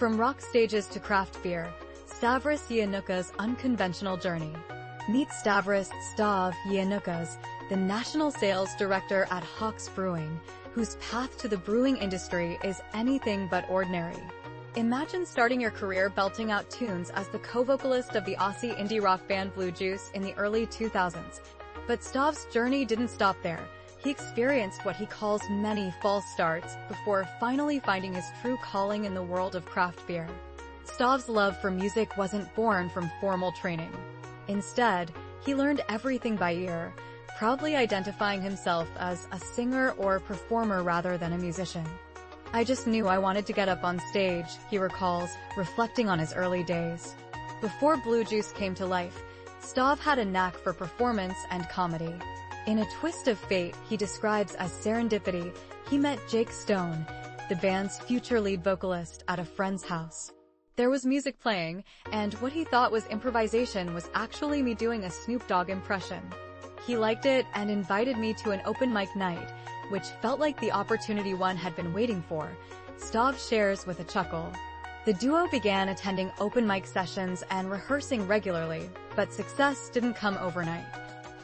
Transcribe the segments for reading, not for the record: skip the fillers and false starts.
From rock stages to craft beer, Stavros Yiannoukas' unconventional journey. Meet Stavros Stav Yiannoukas, the National Sales Director at Hawke's Brewing, whose path to the brewing industry is anything but ordinary. Imagine starting your career belting out tunes as the co-vocalist of the Aussie indie rock band Bluejuice in the early 2000s. But Stav's journey didn't stop there. He experienced what he calls many false starts before finally finding his true calling in the world of craft beer. Stav's love for music wasn't born from formal training. Instead, he learned everything by ear, proudly identifying himself as a singer or performer rather than a musician. "I just knew I wanted to get up on stage," he recalls, reflecting on his early days. Before Bluejuice came to life, Stav had a knack for performance and comedy. In a twist of fate he describes as serendipity, he met Jake Stone, the band's future lead vocalist, at a friend's house. There was music playing, and what he thought was improvisation was actually me doing a Snoop Dogg impression. He liked it and invited me to an open mic night, which felt like the opportunity one had been waiting for, Stav shares with a chuckle. The duo began attending open mic sessions and rehearsing regularly, but success didn't come overnight.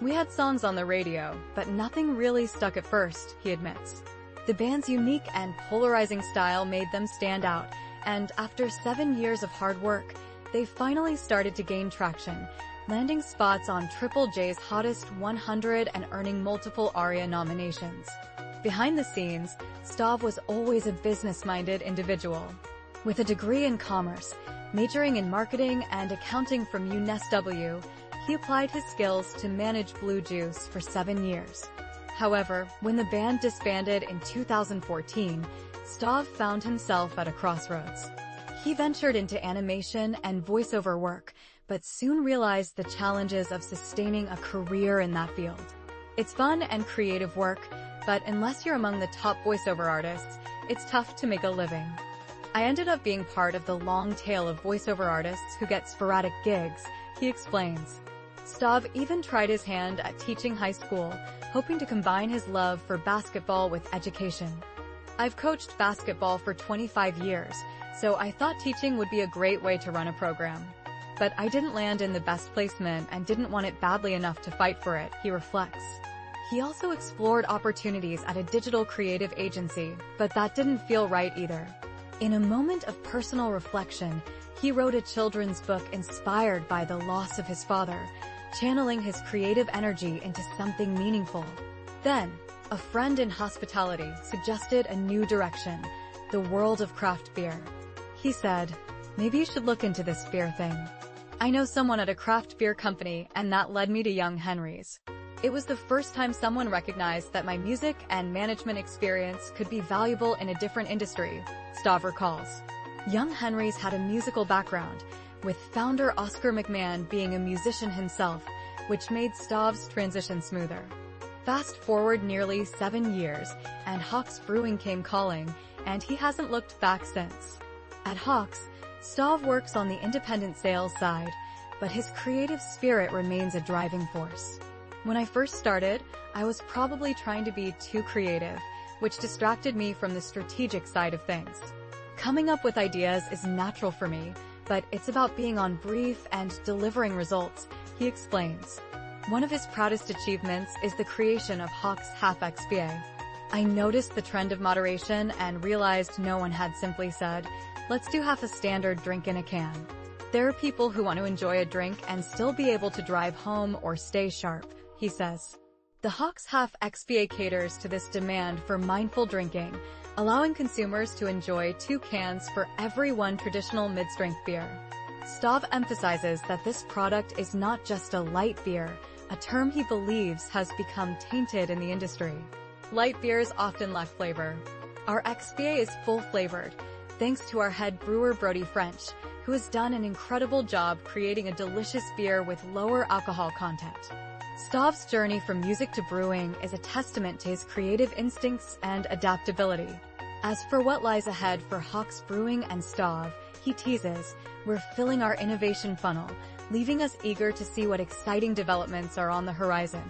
"We had songs on the radio, but nothing really stuck at first," he admits. The band's unique and polarizing style made them stand out, and after 7 years of hard work, they finally started to gain traction, landing spots on Triple J's Hottest 100 and earning multiple ARIA nominations. Behind the scenes, Stav was always a business-minded individual. With a degree in commerce, majoring in marketing and accounting from UNSW, he applied his skills to manage Bluejuice for 7 years. However, when the band disbanded in 2014, Stav found himself at a crossroads. He ventured into animation and voiceover work, but soon realized the challenges of sustaining a career in that field. "It's fun and creative work, but unless you're among the top voiceover artists, it's tough to make a living. I ended up being part of the long tail of voiceover artists who get sporadic gigs," he explains. Stav even tried his hand at teaching high school, hoping to combine his love for basketball with education. "I've coached basketball for 25 years, so I thought teaching would be a great way to run a program. But I didn't land in the best placement and didn't want it badly enough to fight for it," he reflects. He also explored opportunities at a digital creative agency, but that didn't feel right either. In a moment of personal reflection, he wrote a children's book inspired by the loss of his father, channeling his creative energy into something meaningful. Then, a friend in hospitality suggested a new direction, the world of craft beer. He said, "Maybe you should look into this beer thing. I know someone at a craft beer company, and that led me to Young Henry's. It was the first time someone recognized that my music and management experience could be valuable in a different industry," Stav recalls. Young Henry's had a musical background, with founder Oscar McMahon being a musician himself, which made Stav's transition smoother. Fast forward nearly 7 years, and Hawke's Brewing came calling, and he hasn't looked back since. At Hawke's, Stav works on the independent sales side, but his creative spirit remains a driving force. "When I first started, I was probably trying to be too creative, which distracted me from the strategic side of things. Coming up with ideas is natural for me, but it's about being on brief and delivering results," he explains. One of his proudest achievements is the creation of Hawke's Half XPA. "I noticed the trend of moderation and realized no one had simply said, 'Let's do half a standard drink in a can.' There are people who want to enjoy a drink and still be able to drive home or stay sharp," he says. The Hawke's Half XPA caters to this demand for mindful drinking, allowing consumers to enjoy 2 cans for every one traditional mid-strength beer. Stav emphasizes that this product is not just a light beer, a term he believes has become tainted in the industry. "Light beers often lack flavor. Our XPA is full-flavored, thanks to our head brewer Brody French, who has done an incredible job creating a delicious beer with lower alcohol content." Stav's journey from music to brewing is a testament to his creative instincts and adaptability. As for what lies ahead for Hawke's Brewing and Stav, he teases, "We're filling our innovation funnel, leaving us eager to see what exciting developments are on the horizon."